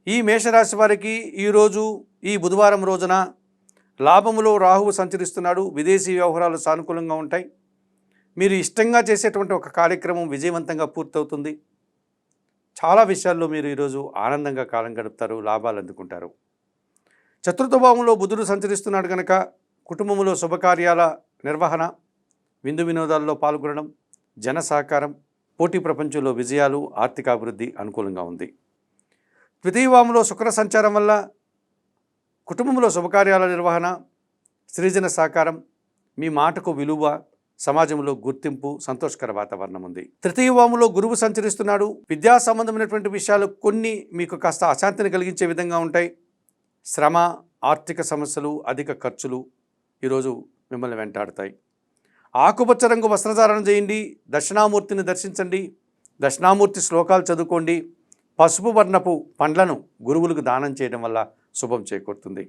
ఈ మేషరాశి వారికి ఈరోజు ఈ బుధవారం రోజున లాభములో రాహువు సంచరిస్తున్నాడు. విదేశీ వ్యవహారాలు సానుకూలంగా ఉంటాయి. మీరు ఇష్టంగా చేసేటువంటి ఒక కార్యక్రమం విజయవంతంగా పూర్తవుతుంది. చాలా విషయాల్లో మీరు ఈరోజు ఆనందంగా కాలం గడుపుతారు, లాభాలు అందుకుంటారు. చతుర్థ భావంలో బుధుడు సంచరిస్తున్నాడు కనుక కుటుంబంలో శుభకార్యాల నిర్వహణ, విందు వినోదాల్లో పాల్గొనడం, జన సహకారం, పోటీ ప్రపంచంలో విజయాలు, ఆర్థికాభివృద్ధి అనుకూలంగా ఉంది. ద్వితీయ భావంలో శుక్ర సంచారం వల్ల కుటుంబంలో శుభకార్యాల నిర్వహణ, సృజన సహకారం, మీ మాటకు విలువ, సమాజంలో గుర్తింపు, సంతోషకర వాతావరణం ఉంది. తృతీయ భావంలో గురువు సంచరిస్తున్నాడు. విద్యా సంబంధమైనటువంటి విషయాలు కొన్ని మీకు కాస్త అశాంతిని కలిగించే విధంగా ఉంటాయి. శ్రమ, ఆర్థిక సమస్యలు, అధిక ఖర్చులు ఈరోజు మిమ్మల్ని వెంటాడుతాయి. ఆకుపచ్చ రంగు వస్త్రధారణ చేయండి. దక్షిణామూర్తిని దర్శించండి. దక్షిణామూర్తి శ్లోకాలు చదువుకోండి. పసుపు వర్ణపు పండ్లను గురువులకు దానం చేయడం వల్ల శుభం చేకూరుతుంది.